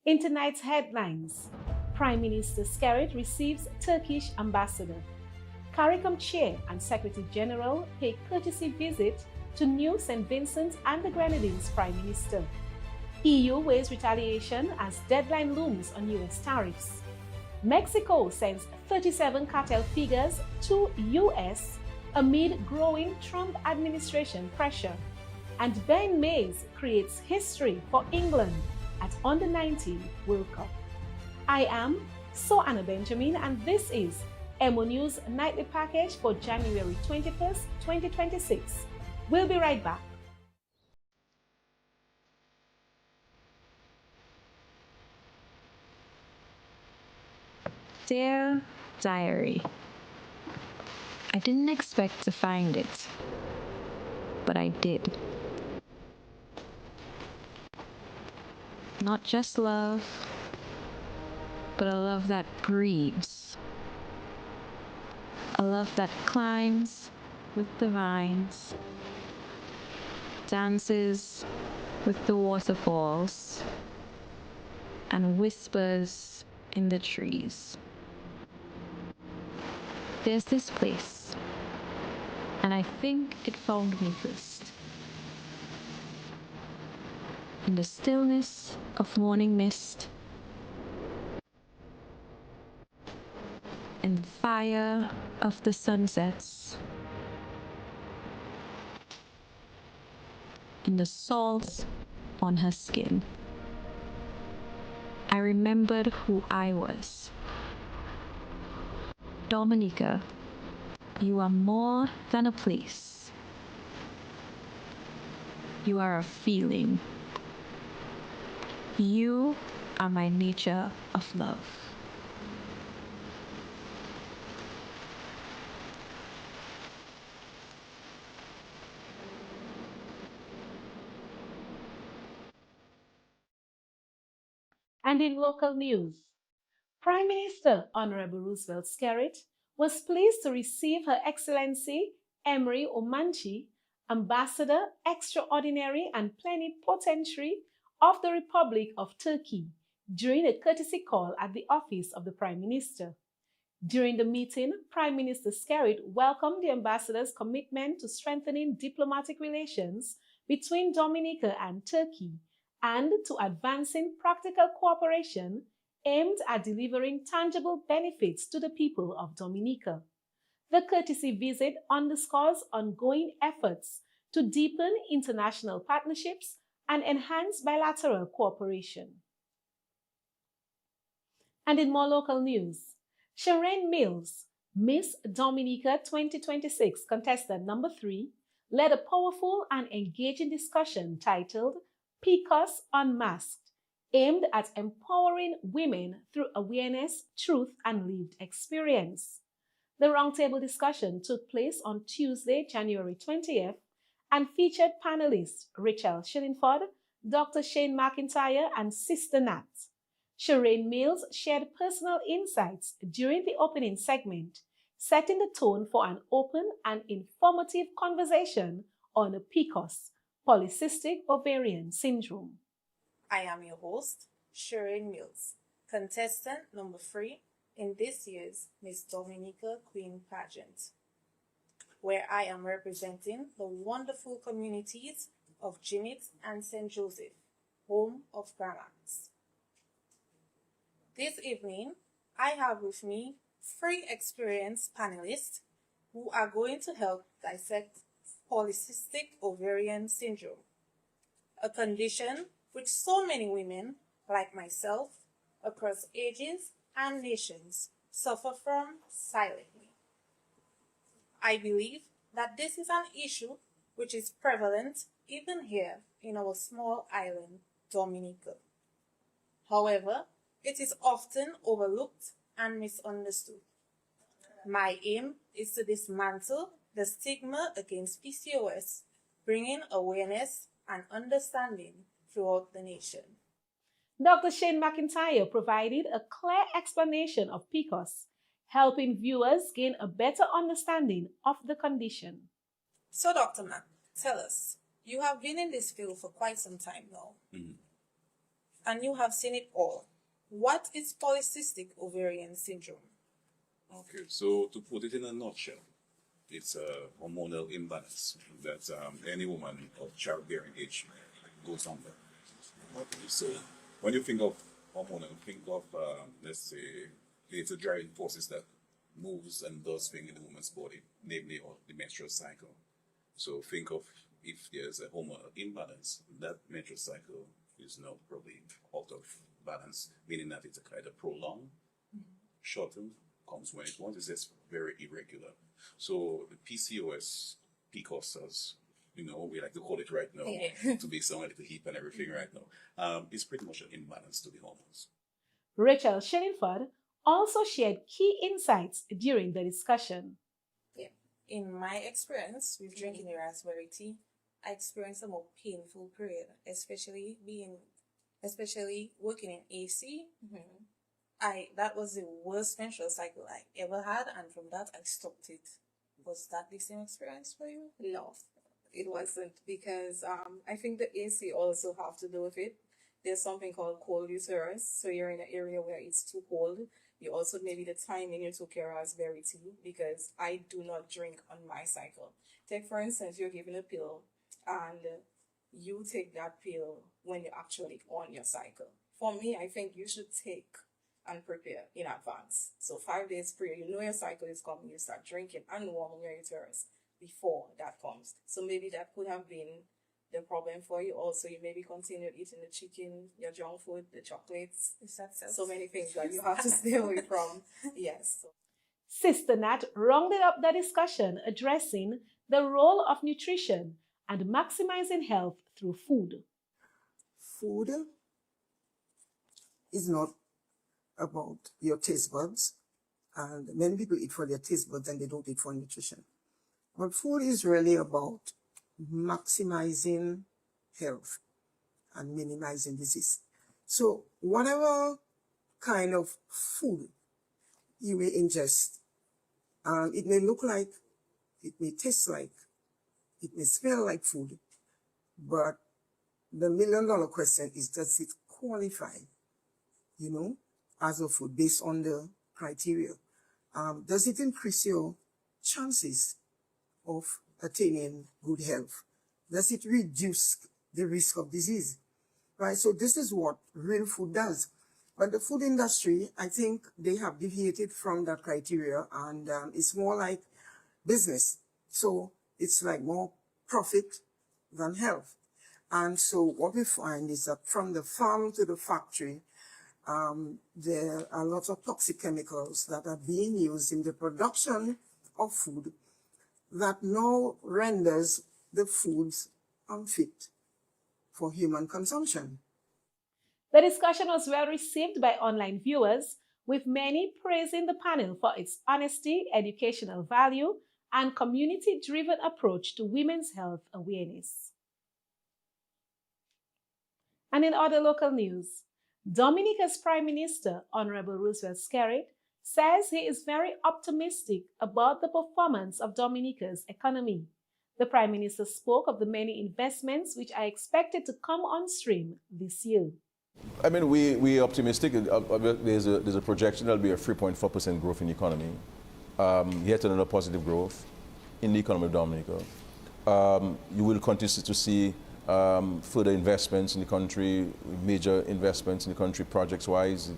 In tonight's headlines, Prime Minister Skerrit receives Turkish ambassador. CARICOM chair and Secretary General pay courtesy visit to new St. Vincent and the Grenadines Prime Minister. EU weighs retaliation as deadline looms on US tariffs. Mexico sends 37 cartel figures to US amid growing Trump administration pressure. And Ben Mays creates history for England at Under-19 World Cup. I am Anna Benjamin, and this is EmoNews Nightly Package for January 21st, 2026. We'll be right back. Dear Diary, I didn't expect to find it, but I did. Not just love, but a love that breathes. A love that climbs with the vines, dances with the waterfalls, and whispers in the trees. There's this place, and I think it found me first. In the stillness of morning mist, in the fire of the sunsets, in the salt on her skin, I remembered who I was. Dominica, you are more than a place. You are a feeling. You are my nature of love. And in local news, Prime Minister Honorable Roosevelt Skerrit was pleased to receive Her Excellency Emery Omanchi, Ambassador Extraordinary and Plenipotentiary of the Republic of Turkey, during a courtesy call at the office of the Prime Minister. During the meeting, Prime Minister Skerrit welcomed the ambassador's commitment to strengthening diplomatic relations between Dominica and Turkey and to advancing practical cooperation aimed at delivering tangible benefits to the people of Dominica. The courtesy visit underscores ongoing efforts to deepen international partnerships and enhance bilateral cooperation. And in more local news, Shireen Mills, Miss Dominica 2026 contestant number 3, led a powerful and engaging discussion titled PCOS Unmasked, aimed at empowering women through awareness, truth, and lived experience. The roundtable discussion took place on Tuesday, January 20th, and featured panelists Rachel Shillingford, Dr. Shane McIntyre, and Sister Nat. Shireen Mills shared personal insights during the opening segment, setting the tone for an open and informative conversation on PCOS, polycystic ovarian syndrome. I am your host, Shireen Mills, contestant number 3 in this year's Miss Dominica Queen pageant, where I am representing the wonderful communities of Jinnit and St. Joseph, home of Granax. This evening, I have with me 3 experienced panelists who are going to help dissect polycystic ovarian syndrome, a condition which so many women, like myself, across ages and nations, suffer from silently. I believe that this is an issue which is prevalent even here in our small island, Dominica. However, it is often overlooked and misunderstood. My aim is to dismantle the stigma against PCOS, bringing awareness and understanding throughout the nation. Dr. Shane McIntyre provided a clear explanation of PCOS, helping viewers gain a better understanding of the condition. So, Dr. Mac, tell us, you have been in this field for quite some time now, and you have seen it all. What is polycystic ovarian syndrome? Okay, so to put it in a nutshell, it's a hormonal imbalance that any woman of childbearing age goes under. Okay, so when you think of hormonal, think of, let's say, it's a driving forces that moves and does things in the woman's body, namely the menstrual cycle. So think of if there's a hormonal imbalance, that menstrual cycle is now probably out of balance, meaning that it's either prolonged, shortened, comes when it wants, it's just very irregular. So the PCOS, as you know, we like to call it right now, to be somewhere to heap and everything right now, is pretty much an imbalance to the hormones. Rachel Shillingford also shared key insights during the discussion. Yeah. In my experience with drinking the raspberry tea, I experienced a more painful period, especially working in AC. That was the worst menstrual cycle I ever had, and from that I stopped it. Was that the same experience for you? No, it wasn't, because I think the AC also have to do with it. There's something called cold uterus, so you're in an area where it's too cold. You also, maybe the timing you took your raspberry tea, because I do not drink on my cycle. Take, for instance, you're given a pill and you take that pill when you're actually on your cycle. For me, I think you should take and prepare in advance. So 5 days prior, you know your cycle is coming, you start drinking and warming your uterus before that comes. So maybe that could have been the problem for you. Also, you maybe continued eating the chicken, your junk food, the chocolates. So many things that you have to stay away from. Yes. Sister Nat rounded up the discussion addressing the role of nutrition and maximizing health through food. Food is not about your taste buds, and many people eat for their taste buds and they don't eat for nutrition. But food is really about maximizing health and minimizing disease. So whatever kind of food you may ingest, it may look like, it may taste like, it may smell like food, but the million-dollar question is, does it qualify, as a food based on the criteria? Does it increase your chances of attaining good health? Does it reduce the risk of disease? Right? So this is what real food does. But the food industry, I think they have deviated from that criteria, and it's more like business. So it's like more profit than health. And so what we find is that from the farm to the factory, there are lots of toxic chemicals that are being used in the production of food that now renders the foods unfit for human consumption. The discussion was well received by online viewers, with many praising the panel for its honesty, educational value, and community-driven approach to women's health awareness. And in other local news, Dominica's Prime Minister, Honorable Roosevelt Skerrit, says he is very optimistic about the performance of Dominica's economy. The Prime Minister spoke of the many investments which are expected to come on stream this year. I mean, we're optimistic. There's a projection there'll be a 3.4% growth in the economy. Yet another positive growth in the economy of Dominica. You will continue to see further investments in the country, major investments in the country projects-wise.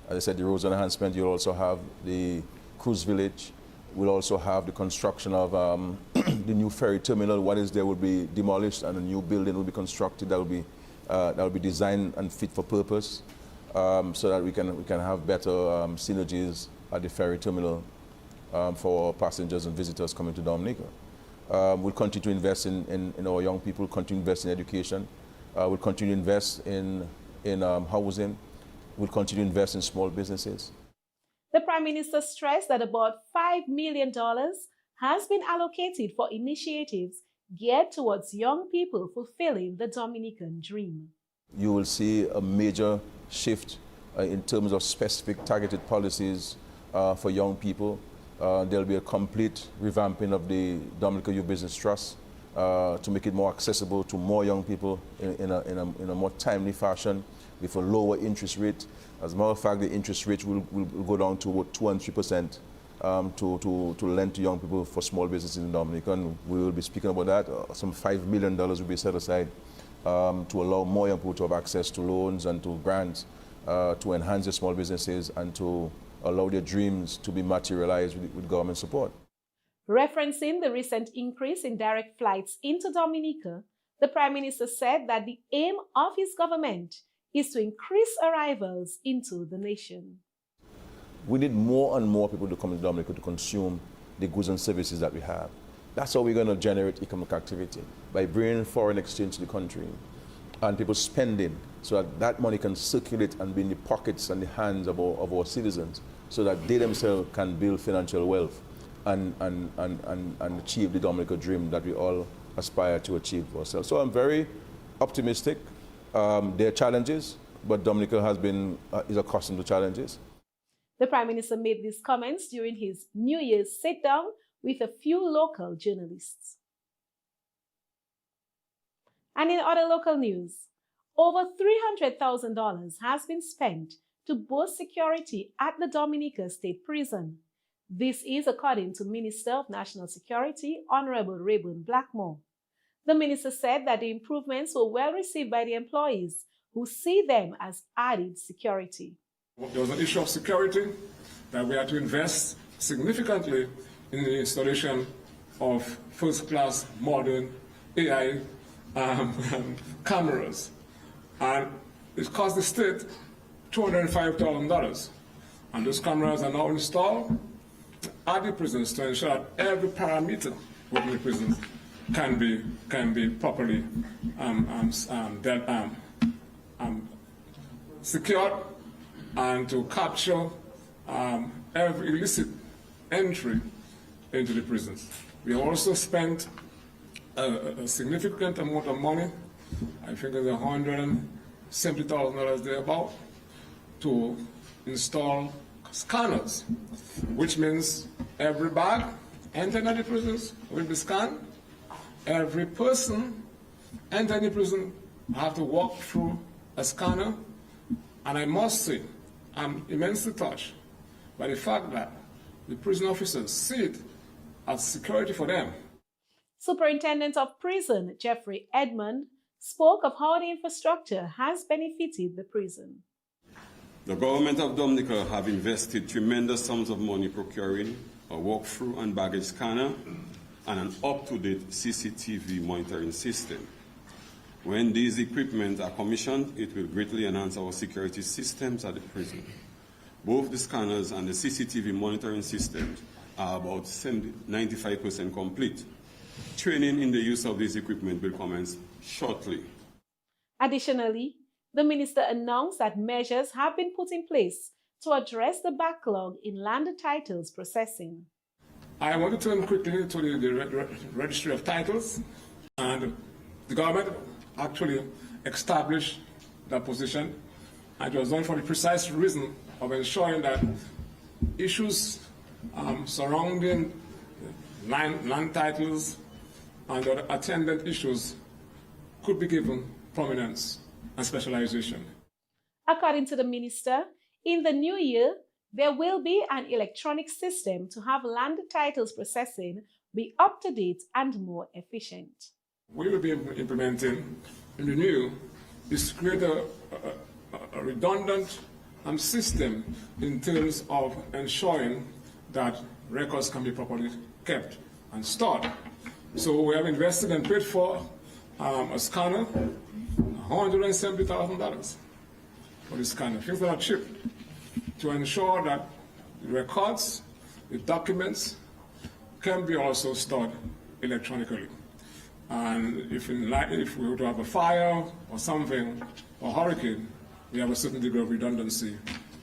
As I said, the roads enhancement. You'll also have the cruise village. We'll also have the construction of the new ferry terminal. What is there will be demolished and a new building will be constructed that will be designed and fit for purpose, so that we can have better synergies at the ferry terminal for passengers and visitors coming to Dominica. We'll continue to invest in our young people, continue to invest in education. We'll continue to invest in housing. We'll continue to invest in small businesses. The Prime Minister stressed that about $5 million has been allocated for initiatives geared towards young people fulfilling the Dominican dream. You will see a major shift in terms of specific targeted policies for young people. There'll be a complete revamping of the Dominican Youth Business Trust to make it more accessible to more young people in a more timely fashion with a lower interest rate. As a matter of fact, the interest rate will go down to about 2 and 3% to lend to young people for small businesses in Dominica. And we will be speaking about that. Some $5 million will be set aside to allow more young people to have access to loans and to grants to enhance their small businesses and to allow their dreams to be materialized with government support. Referencing the recent increase in direct flights into Dominica, the Prime Minister said that the aim of his government is to increase arrivals into the nation. We need more and more people to come to Dominica to consume the goods and services that we have. That's how we're going to generate economic activity, by bringing foreign exchange to the country and people spending so that money can circulate and be in the pockets and the hands of our citizens so that they themselves can build financial wealth and achieve the Dominica dream that we all aspire to achieve for ourselves. So I'm very optimistic. There are challenges, but Dominica is accustomed to challenges. The Prime Minister made these comments during his New Year's sit-down with a few local journalists. And in other local news, over $300,000 has been spent to boost security at the Dominica State Prison. This is according to Minister of National Security, Honorable Rayburn Blackmore. The minister said that the improvements were well received by the employees who see them as added security. There was an issue of security that we had to invest significantly in the installation of first-class modern AI cameras. And it cost the state $205,000. And those cameras are now installed at the prisons to ensure that every parameter within the prisons can be properly secured and to capture every illicit entry into the prisons. We also spent a significant amount of money, I think it's $170,000 thereabout, to install scanners, which means every bag entering the prisons will be scanned. Every person entering the prison will have to walk through a scanner. And I must say, I'm immensely touched by the fact that the prison officers see it as security for them. Superintendent of Prison, Jeffrey Edmond, spoke of how the infrastructure has benefited the prison. The government of Dominica have invested tremendous sums of money procuring a walk-through and baggage scanner and an up-to-date CCTV monitoring system. When these equipment are commissioned, it will greatly enhance our security systems at the prison. Both the scanners and the CCTV monitoring systems are about 95% complete. Training in the use of this equipment will commence shortly. Additionally, the minister announced that measures have been put in place to address the backlog in land titles processing. I want to turn quickly to the registry of titles, and the government actually established that position. And it was done for the precise reason of ensuring that issues surrounding land titles and other attendant issues could be given prominence and specialization. According to the minister, in the new year, there will be an electronic system to have land titles processing be up to date and more efficient. We will be implementing in the new is to create a redundant system in terms of ensuring that records can be properly kept and stored. So we have invested and paid for a scanner, $170,000 for the scanner. Things that are cheap, to ensure that the records, the documents can be also stored electronically. And if we were to have a fire or something, or hurricane, we have a certain degree of redundancy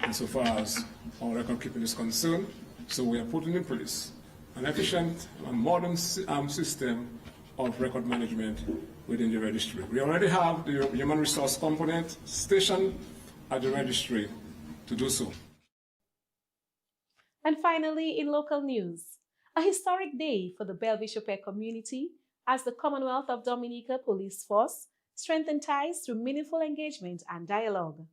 insofar as our record keeping is concerned. So we are putting in place an efficient and modern system of record management within the registry. We already have the human resource component stationed at the registry to do so. And finally, in local news, a historic day for the Belle-Bishopet community as the Commonwealth of Dominica Police Force strengthened ties through meaningful engagement and dialogue.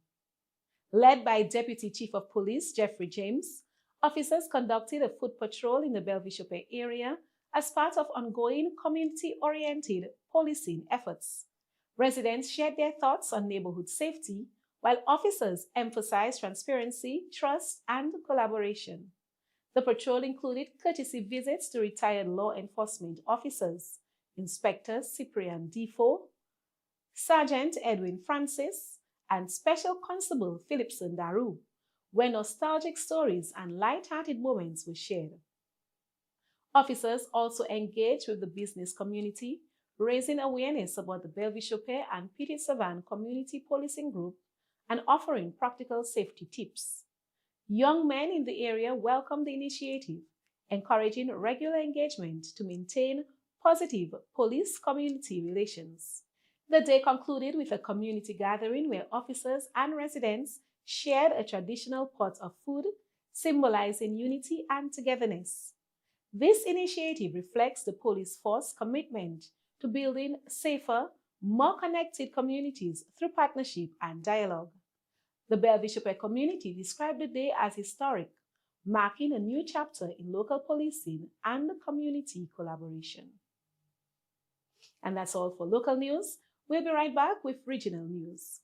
Led by Deputy Chief of Police Jeffrey James, officers conducted a foot patrol in the Belle-Bishopet area as part of ongoing community-oriented policing efforts. Residents shared their thoughts on neighborhood safety, while officers emphasized transparency, trust, and collaboration. The patrol included courtesy visits to retired law enforcement officers, Inspector Cyprian Defoe, Sergeant Edwin Francis, and Special Constable Philipson Daru, where nostalgic stories and light-hearted moments were shared. Officers also engaged with the business community, raising awareness about the Belle-Bishopet and Petit Savan Community Policing Group and offering practical safety tips. Young men in the area welcomed the initiative, encouraging regular engagement to maintain positive police-community relations. The day concluded with a community gathering where officers and residents shared a traditional pot of food, symbolizing unity and togetherness. This initiative reflects the police force's commitment to building safer, more connected communities through partnership and dialogue. The Belle-Bishopet community described the day as historic, marking a new chapter in local policing and community collaboration. And that's all for local news. We'll be right back with regional news.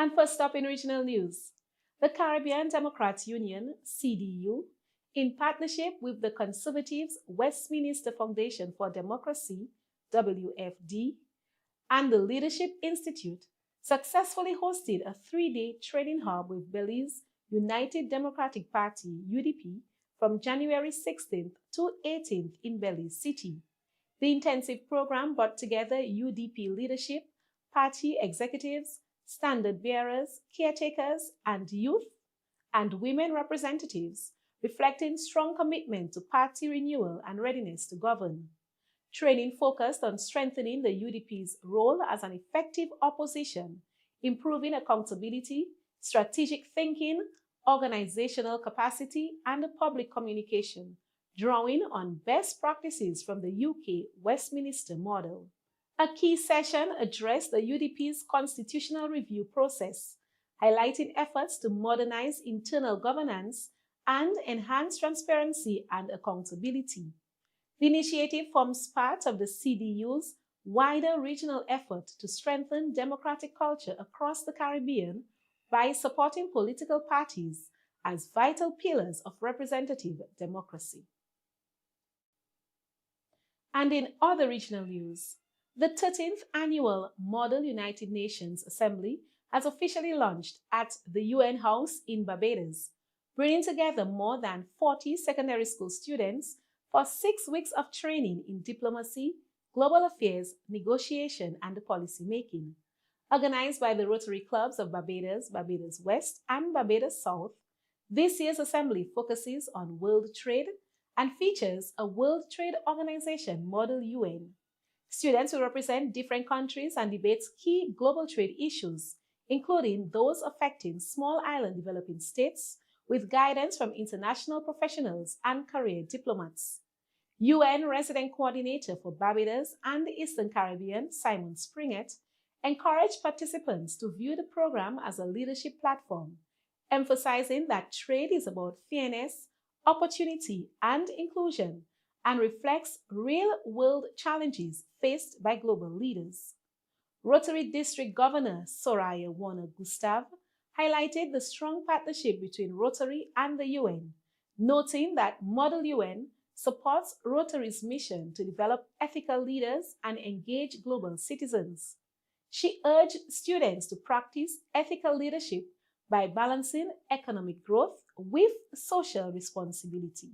And first up in regional news, the Caribbean Democrats Union, CDU, in partnership with the Conservatives Westminster Foundation for Democracy, WFD, and the Leadership Institute, successfully hosted a 3-day training hub with Belize United Democratic Party, UDP, from January 16th to 18th in Belize City. The intensive program brought together UDP leadership, party executives, standard bearers, caretakers, and youth and women representatives, reflecting strong commitment to party renewal and readiness to govern. Training focused on strengthening the UDP's role as an effective opposition, improving accountability, strategic thinking, organizational capacity, and public communication, drawing on best practices from the UK Westminster model. A key session addressed the UDP's constitutional review process, highlighting efforts to modernize internal governance and enhance transparency and accountability. The initiative forms part of the CDU's wider regional effort to strengthen democratic culture across the Caribbean by supporting political parties as vital pillars of representative democracy. And in other regional news, the 13th Annual Model United Nations Assembly has officially launched at the UN House in Barbados, bringing together more than 40 secondary school students for 6 weeks of training in diplomacy, global affairs, negotiation, and policy making. Organized by the Rotary Clubs of Barbados, Barbados West, and Barbados South, this year's assembly focuses on world trade and features a World Trade Organization Model UN. Students will represent different countries and debate key global trade issues, including those affecting small island developing states, with guidance from international professionals and career diplomats. UN Resident Coordinator for Barbados and the Eastern Caribbean, Simon Springett, encouraged participants to view the program as a leadership platform, emphasizing that trade is about fairness, opportunity, and inclusion, and reflects real-world challenges faced by global leaders. Rotary District Governor Soraya Warner-Gustav highlighted the strong partnership between Rotary and the UN, noting that Model UN supports Rotary's mission to develop ethical leaders and engage global citizens. She urged students to practice ethical leadership by balancing economic growth with social responsibility.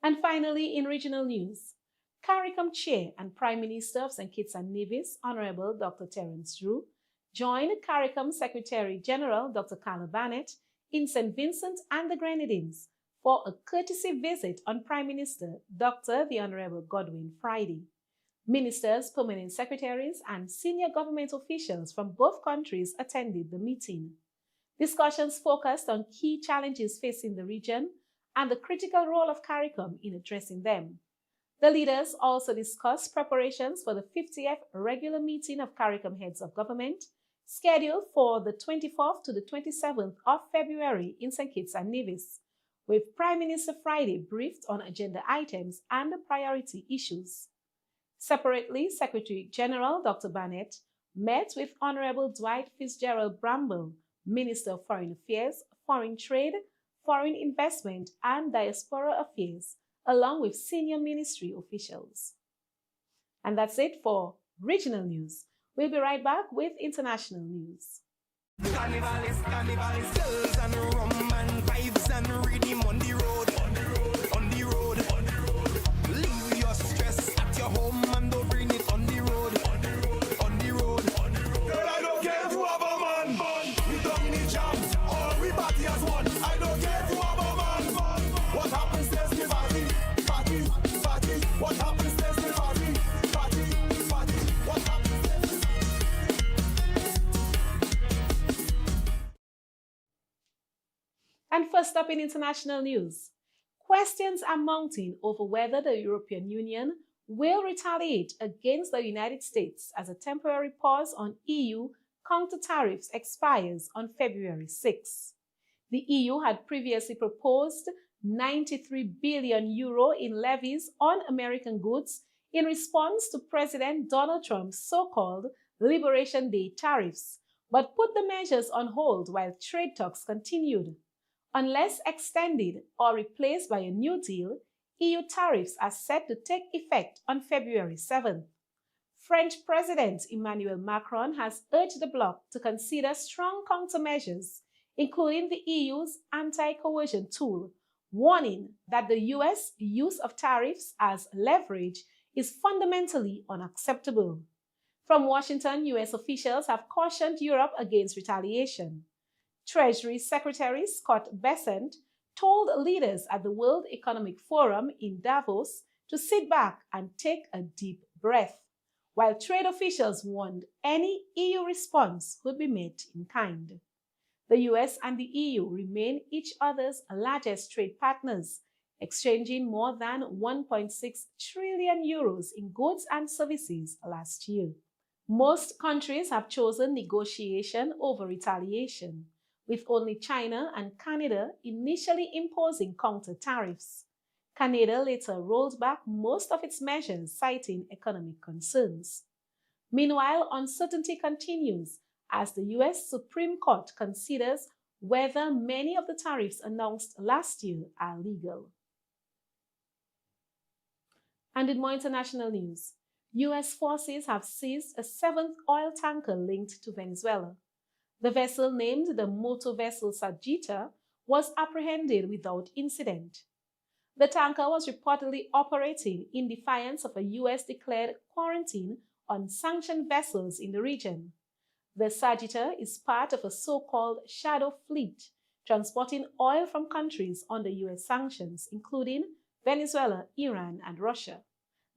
And finally, in regional news, CARICOM Chair and Prime Minister of St. Kitts and Nevis, Honorable Dr. Terence Drew, joined CARICOM Secretary General Dr. Carla Barnett in St. Vincent and the Grenadines for a courtesy visit on Prime Minister Dr. the Honorable Godwin Friday. Ministers, permanent secretaries, and senior government officials from both countries attended the meeting. Discussions focused on key challenges facing the region and the critical role of CARICOM in addressing them. The leaders also discussed preparations for the 50th regular meeting of CARICOM heads of government, scheduled for the 24th to the 27th of February in St. Kitts and Nevis, with Prime Minister Friday briefed on agenda items and priority issues. Separately, Secretary General Dr. Barnett met with Honorable Dwight Fitzgerald Bramble, Minister of Foreign Affairs, Foreign Trade, Foreign Investment, and Diaspora Affairs, along with senior ministry officials. And that's it for regional news. We'll be right back with international news. Carnivalist, girls and rum and vibes and rhythm on the road, on the road. Leave your stress at your home and don't bring it on the road, on the road. Girl, I don't care if you have a man, we don't need jams, or we party as one. I don't care if you have a man, what happens stays the party, what happens stays the party, what happens. And first up in international news, questions are mounting over whether the European Union will retaliate against the United States as a temporary pause on EU counter-tariffs expires on February 6. The EU had previously proposed €93 billion in levies on American goods in response to President Donald Trump's so-called Liberation Day tariffs, but put the measures on hold while trade talks continued. Unless extended or replaced by a new deal, EU tariffs are set to take effect on February 7th. French President Emmanuel Macron has urged the bloc to consider strong countermeasures, including the EU's anti-coercion tool, warning that the US use of tariffs as leverage is fundamentally unacceptable. From Washington, US officials have cautioned Europe against retaliation. Treasury Secretary Scott Bessent told leaders at the World Economic Forum in Davos to sit back and take a deep breath, while trade officials warned any EU response would be met in kind. The US and the EU remain each other's largest trade partners, exchanging more than €1.6 trillion in goods and services last year. Most countries have chosen negotiation over retaliation, with only China and Canada initially imposing counter tariffs. Canada later rolled back most of its measures, citing economic concerns. Meanwhile, uncertainty continues as the US Supreme Court considers whether many of the tariffs announced last year are legal. And in more international news, U.S. forces have seized a seventh oil tanker linked to Venezuela. The vessel, named the motor vessel Sagitta, was apprehended without incident. The tanker was reportedly operating in defiance of a U.S.-declared quarantine on sanctioned vessels in the region. The Sagitta is part of a so-called shadow fleet, transporting oil from countries under U.S. sanctions, including Venezuela, Iran, and Russia.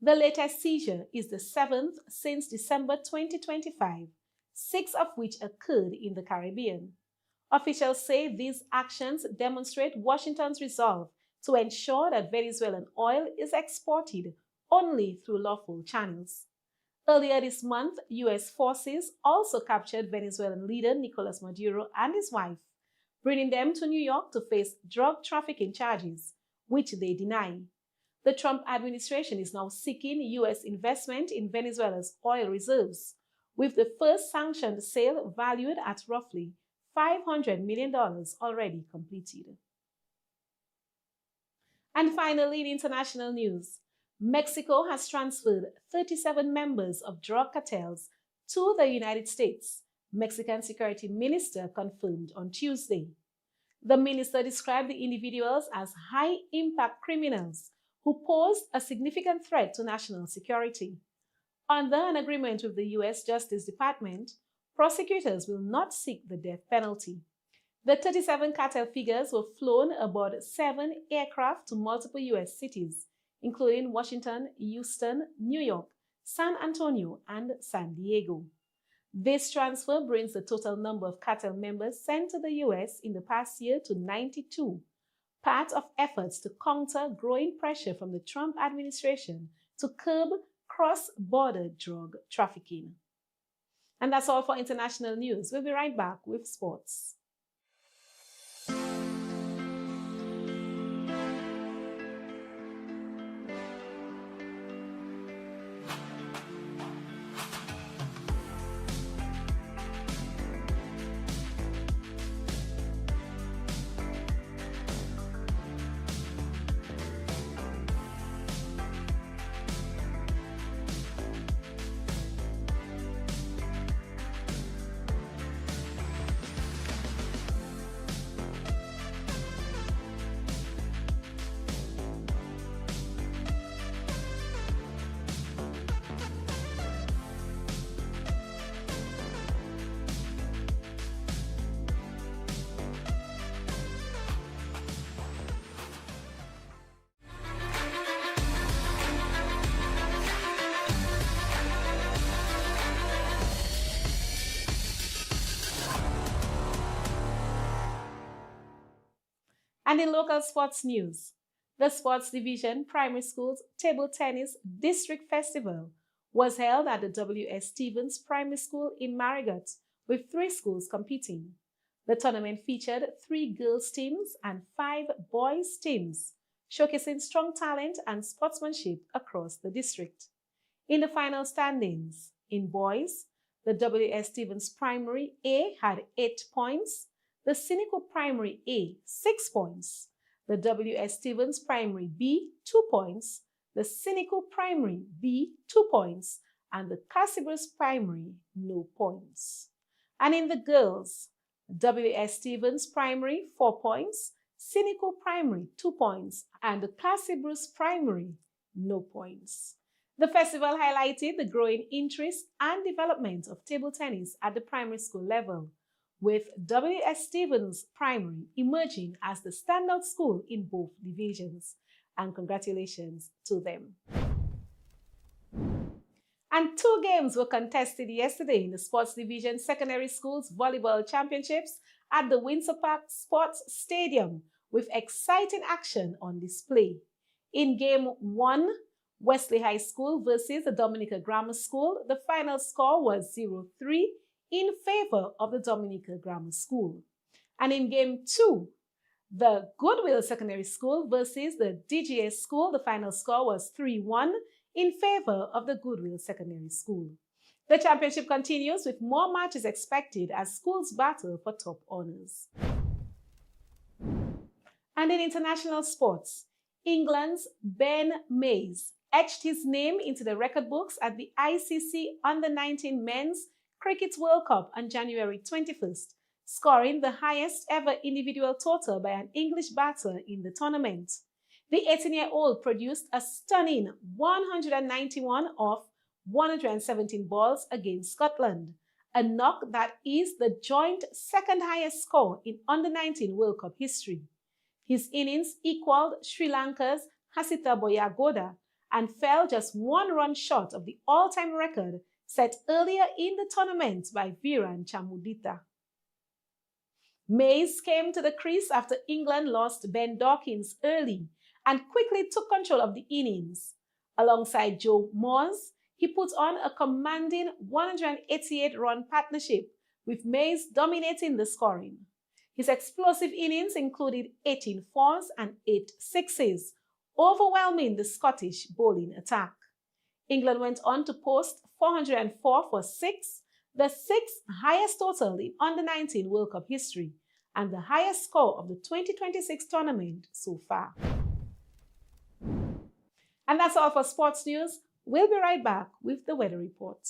The latest seizure is the seventh since December 2025, 6 of which occurred in the Caribbean. Officials say these actions demonstrate Washington's resolve to ensure that Venezuelan oil is exported only through lawful channels. Earlier this month, U.S. forces also captured Venezuelan leader Nicolas Maduro and his wife, bringing them to New York to face drug trafficking charges, which they deny. The Trump administration is now seeking U.S. investment in Venezuela's oil reserves, with the first sanctioned sale valued at roughly $500 million already completed. And finally, in international news, Mexico has transferred 37 members of drug cartels to the United States, Mexican Security Minister confirmed on Tuesday. The minister described the individuals as high-impact criminals who posed a significant threat to national security. Under an agreement with the U.S. Justice Department, prosecutors will not seek the death penalty. The 37 cartel figures were flown aboard 7 aircraft to multiple U.S. cities, including Washington, Houston, New York, San Antonio, and San Diego. This transfer brings the total number of cartel members sent to the U.S. in the past year to 92, part of efforts to counter growing pressure from the Trump administration to curb cross-border drug trafficking. And that's all for international news. We'll be right back with sports. And in local sports news, the Sports Division Primary School's Table Tennis District Festival was held at the W.S. Stevens Primary School in Marigot, with 3 schools competing. The tournament featured 3 girls' teams and 5 boys' teams, showcasing strong talent and sportsmanship across the district. In the final standings, in boys, the W.S. Stevens Primary A had 8 points, the Cynical Primary A 6 points, the W.S. Stevens Primary B 2 points, the Cynical Primary B 2 points, and the Cassibras Primary no points. And in the girls, W.S. Stevens Primary 4 points, Cynical Primary 2 points, and the Cassibras Primary no points. The festival highlighted the growing interest and development of table tennis at the primary school level, with W.S. Stevens Primary emerging as the standout school in both divisions. And congratulations to them. And 2 games were contested yesterday in the Sports Division Secondary Schools Volleyball Championships at the Windsor Park Sports Stadium, with exciting action on display. In Game 1, Wesley High School versus the Dominica Grammar School, the final score was 0-3 in favor of the Dominica Grammar School. And in Game 2, the Goodwill Secondary School versus the DGS School, the final score was 3-1 in favor of the Goodwill Secondary School. The championship continues with more matches expected as schools battle for top honors. And in international sports, England's Ben Mays etched his name into the record books at the ICC Under-19 Men's Cricket World Cup on January 21st, scoring the highest ever individual total by an English batter in the tournament. The 18-year-old produced a stunning 191 off 117 balls against Scotland, a knock that is the joint second highest score in Under-19 World Cup history. His innings equaled Sri Lanka's Hasita Boyagoda and fell just one run short of the all-time record set earlier in the tournament by Viran Chamudita. Mays came to the crease after England lost Ben Dawkins early and quickly took control of the innings. Alongside Joe Moores, he put on a commanding 188-run partnership, with Mays dominating the scoring. His explosive innings included 18 fours and 8 sixes, overwhelming the Scottish bowling attack. England went on to post 404 for 6, the 6th highest total in Under-19 World Cup history, and the highest score of the 2026 tournament so far. And that's all for sports news. We'll be right back with the weather report.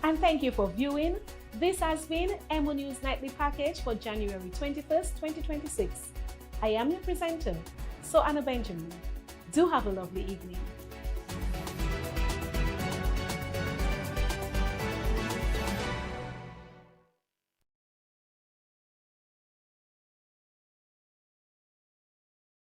And thank you for viewing. This has been EmoNews Nightly Package for January 21st, 2026. I am your presenter, So Anna Benjamin. Do have a lovely evening.